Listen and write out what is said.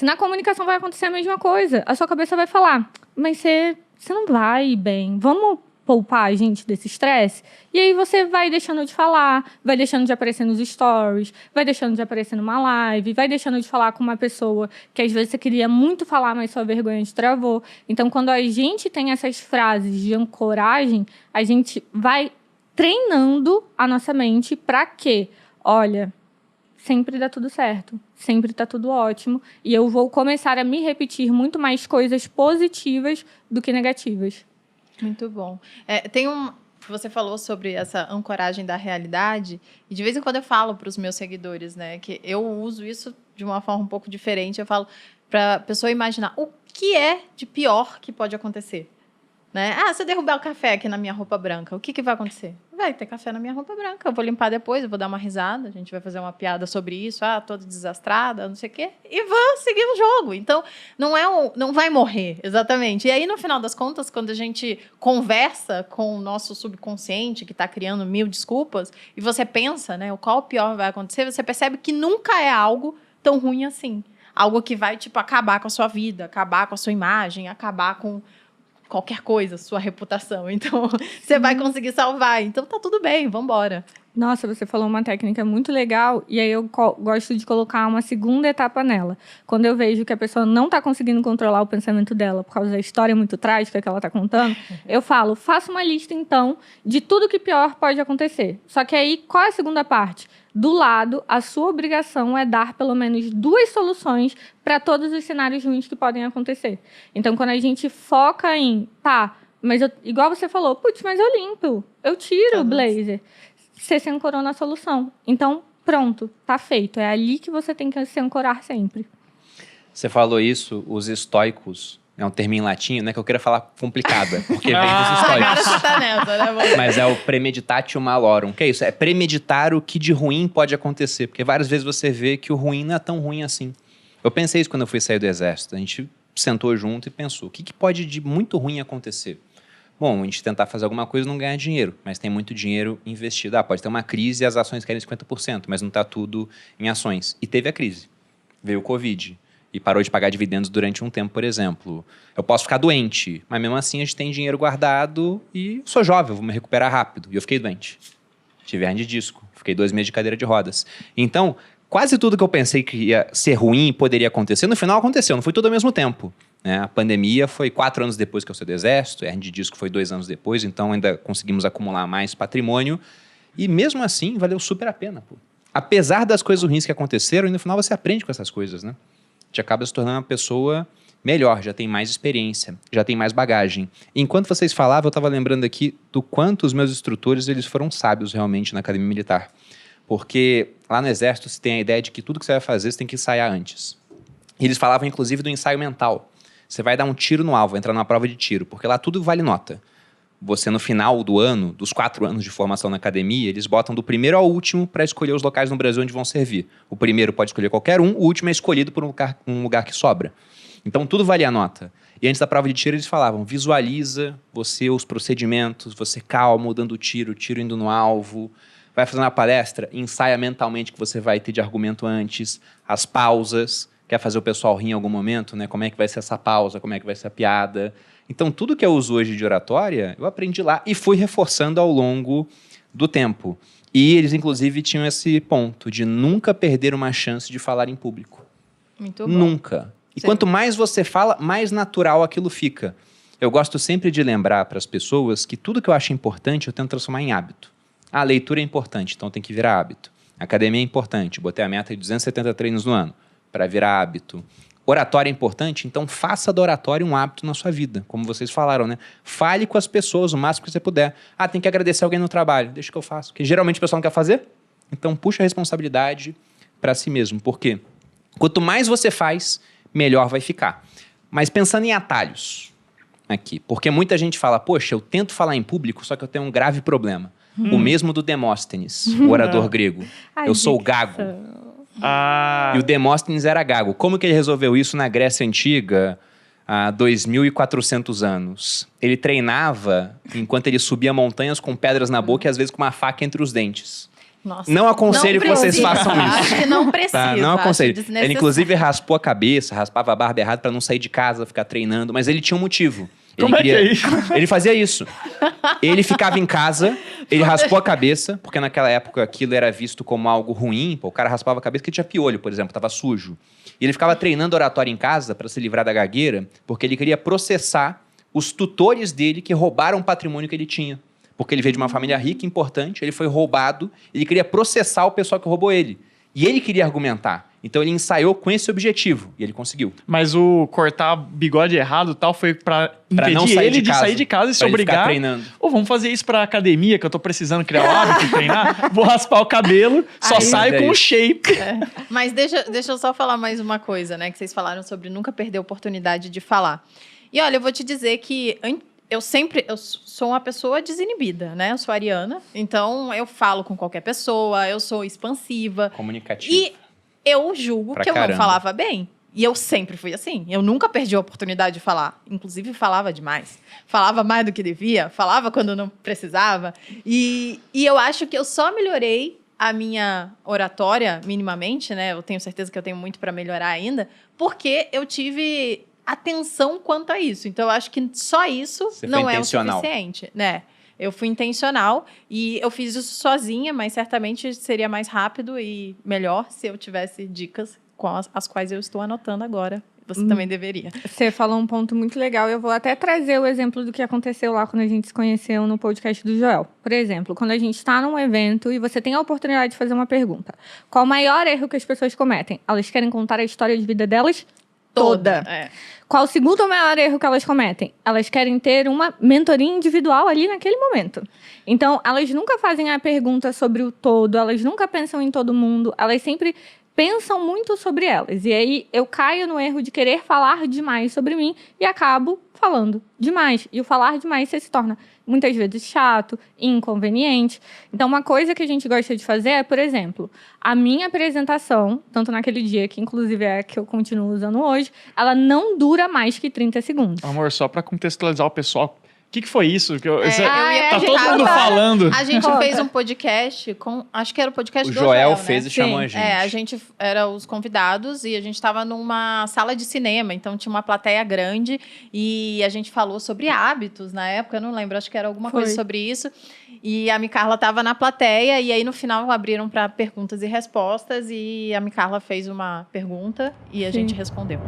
Na comunicação vai acontecer a mesma coisa. A sua cabeça vai falar, mas você não vai bem. Vamos poupar a gente desse estresse? E aí você vai deixando de falar, vai deixando de aparecer nos stories, vai deixando de aparecer numa live, vai deixando de falar com uma pessoa que às vezes você queria muito falar, mas sua vergonha te travou. Então, quando a gente tem essas frases de ancoragem, a gente vai treinando a nossa mente para quê? Olha, sempre dá tudo certo, sempre tá tudo ótimo, e eu vou começar a me repetir muito mais coisas positivas do que negativas. Muito bom. Você falou sobre essa ancoragem da realidade, e de vez em quando eu falo para os meus seguidores, né, que eu uso isso de uma forma um pouco diferente. Eu falo para a pessoa imaginar o que é de pior que pode acontecer. Né? Se eu derrubar o café aqui na minha roupa branca, o que vai acontecer? Vai ter café na minha roupa branca, eu vou limpar depois, eu vou dar uma risada, a gente vai fazer uma piada sobre isso, toda desastrada, não sei o quê, e vou seguir o jogo. Então, não vai morrer, exatamente. E aí, no final das contas, quando a gente conversa com o nosso subconsciente, que está criando 1000 desculpas, e você pensa, né, qual o pior vai acontecer, você percebe que nunca é algo tão ruim assim. Algo que vai, acabar com a sua vida, acabar com a sua imagem, acabar com qualquer coisa, sua reputação. Então, você vai conseguir salvar. Então, tá tudo bem, vamos embora. Nossa, você falou uma técnica muito legal, e aí eu gosto de colocar uma segunda etapa nela. Quando eu vejo que a pessoa não está conseguindo controlar o pensamento dela por causa da história muito trágica que ela está contando, eu falo, faça uma lista, então, de tudo que pior pode acontecer. Só que aí, qual é a segunda parte? Do lado, a sua obrigação é dar pelo menos 2 soluções para todos os cenários ruins que podem acontecer. Então, quando a gente foca em, mas igual você falou, mas eu limpo, eu tiro o blazer. Você se ancorou na solução. Então, pronto, tá feito. É ali que você tem que se ancorar sempre. Você falou isso, os estoicos, é um termo em latim, né, que eu queria falar complicada, porque vem dos estoicos. Agora você tá nessa, né? Mas é o premeditatio malorum. Que é isso? É premeditar o que de ruim pode acontecer. Porque várias vezes você vê que o ruim não é tão ruim assim. Eu pensei isso quando eu fui sair do exército. A gente sentou junto e pensou, o que pode de muito ruim acontecer? Bom, a gente tentar fazer alguma coisa e não ganhar dinheiro, mas tem muito dinheiro investido. Pode ter uma crise e as ações caírem 50%, mas não está tudo em ações. E teve a crise. Veio o Covid e parou de pagar dividendos durante um tempo, por exemplo. Eu posso ficar doente, mas mesmo assim a gente tem dinheiro guardado e sou jovem, eu vou me recuperar rápido. E eu fiquei doente. Tive hernia de disco, fiquei 2 meses de cadeira de rodas. Então, quase tudo que eu pensei que ia ser ruim e poderia acontecer, no final aconteceu, não foi tudo ao mesmo tempo. A pandemia foi 4 anos depois que eu saí do exército, a hernia de disco foi 2 anos depois, então ainda conseguimos acumular mais patrimônio. E mesmo assim, valeu super a pena. Apesar das coisas ruins que aconteceram, no final você aprende com essas coisas, né? A gente acaba se tornando uma pessoa melhor, já tem mais experiência, já tem mais bagagem. Enquanto vocês falavam, eu estava lembrando aqui do quanto os meus instrutores eles foram sábios realmente na academia militar. Porque lá no exército você tem a ideia de que tudo que você vai fazer você tem que ensaiar antes. E eles falavam inclusive do ensaio mental. Você vai dar um tiro no alvo, entrar numa prova de tiro, porque lá tudo vale nota. Você, no final do ano, dos 4 anos de formação na academia, eles botam do primeiro ao último para escolher os locais no Brasil onde vão servir. O primeiro pode escolher qualquer um, o último é escolhido por um lugar que sobra. Então, tudo vale a nota. E antes da prova de tiro, eles falavam, visualiza você, os procedimentos, você calmo, dando tiro indo no alvo. Vai fazer uma palestra, ensaia mentalmente o que você vai ter de argumento antes, as pausas. Quer fazer o pessoal rir em algum momento, né? Como é que vai ser essa pausa, como é que vai ser a piada. Então, tudo que eu uso hoje de oratória, eu aprendi lá e fui reforçando ao longo do tempo. E eles, inclusive, tinham esse ponto de nunca perder uma chance de falar em público. Muito bom. Nunca. E Sim. Quanto mais você fala, mais natural aquilo fica. Eu gosto sempre de lembrar para as pessoas que tudo que eu acho importante, eu tento transformar em hábito. A leitura é importante, então tem que virar hábito. A academia é importante, botei a meta de 270 treinos no ano, para virar hábito. Oratória é importante, então faça da oratória um hábito na sua vida, como vocês falaram, né? Fale com as pessoas o máximo que você puder. Tem que agradecer alguém no trabalho, deixa que eu faço. Porque geralmente o pessoal não quer fazer, então puxa a responsabilidade para si mesmo. Por quê? Quanto mais você faz, melhor vai ficar. Mas pensando em atalhos aqui, porque muita gente fala, poxa, eu tento falar em público, só que eu tenho um grave problema. O mesmo do Demóstenes, o orador grego. Eu sou gago. E o Demóstenes era gago. Como que ele resolveu isso na Grécia Antiga, há 2.400 anos? Ele treinava enquanto ele subia montanhas com pedras na boca e às vezes com uma faca entre os dentes. Nossa. Não aconselho que vocês façam isso. Acho que não precisa. Tá, não acho aconselho. Ele, desnecessário. inclusive, raspou a cabeça, raspava a barba errado pra não sair de casa, ficar treinando. Mas ele tinha um motivo. Ele Como é que é isso? Ele fazia isso. Ele ficava em casa, ele raspou a cabeça, porque naquela época aquilo era visto como algo ruim. Pô, o cara raspava a cabeça porque tinha piolho, por exemplo, tava sujo. E ele ficava treinando oratória em casa pra se livrar da gagueira, porque ele queria processar os tutores dele que roubaram o patrimônio que ele tinha. Porque ele veio de uma família rica, importante, ele foi roubado, ele queria processar o pessoal que roubou ele. E ele queria argumentar. Então ele ensaiou com esse objetivo, e ele conseguiu. Mas o cortar bigode errado e tal foi pra impedir não sair ele de casa, sair de casa e se pra ele ficar obrigar. treinando. Ou vamos fazer isso pra academia, que eu tô precisando criar o hábito de treinar. Vou raspar o cabelo, só Aí- saio É com o isso. shape. Mas deixa eu só falar mais uma coisa, né? Que vocês falaram sobre nunca perder a oportunidade de falar. E olha, eu vou te dizer que eu sou uma pessoa desinibida, né? Eu sou ariana, então eu falo com qualquer pessoa, eu sou expansiva. Comunicativo. E eu julgo Pra que eu não caramba. falava bem. E eu sempre fui assim. Eu nunca perdi a oportunidade de falar. Inclusive, falava demais. Falava mais do que devia. Falava quando não precisava. E eu acho que eu só melhorei a minha oratória minimamente, né? Eu tenho certeza que eu tenho muito para melhorar ainda. Porque eu tive atenção quanto a isso. Então, eu acho que só isso Você não foi é o intencional. suficiente, né? Eu fui intencional e eu fiz isso sozinha, mas certamente seria mais rápido e melhor se eu tivesse dicas com as quais eu estou anotando agora. Você também deveria. Você falou um ponto muito legal. Eu vou até trazer o exemplo do que aconteceu lá quando a gente se conheceu no podcast do Joel. Por exemplo, quando a gente está num evento e você tem a oportunidade de fazer uma pergunta. Qual o maior erro que as pessoas cometem? Elas querem contar a história de vida delas toda. É. Qual o segundo maior erro que elas cometem? Elas querem ter uma mentoria individual ali naquele momento. Então, elas nunca fazem a pergunta sobre o todo, elas nunca pensam em todo mundo, elas sempre pensam muito sobre elas. E aí, eu caio no erro de querer falar demais sobre mim e acabo falando demais. E o falar demais se torna, muitas vezes, chato, inconveniente. Então, uma coisa que a gente gosta de fazer é, por exemplo, a minha apresentação, tanto naquele dia, que inclusive é a que eu continuo usando hoje, ela não dura mais que 30 segundos. Amor, só pra contextualizar o pessoal. O que foi isso? Que eu ia tá todo contar mundo agora. falando. A gente Conta. fez um podcast com... Acho que era o podcast O do Joel né? fez e Sim. chamou a gente. A gente era os convidados e a gente estava numa sala de cinema, então tinha uma plateia grande e a gente falou sobre hábitos na época, eu não lembro, acho que era alguma coisa Foi. sobre isso. E a Micarla estava na plateia e aí no final abriram para perguntas e respostas e a Micarla fez uma pergunta e a Sim. gente respondeu.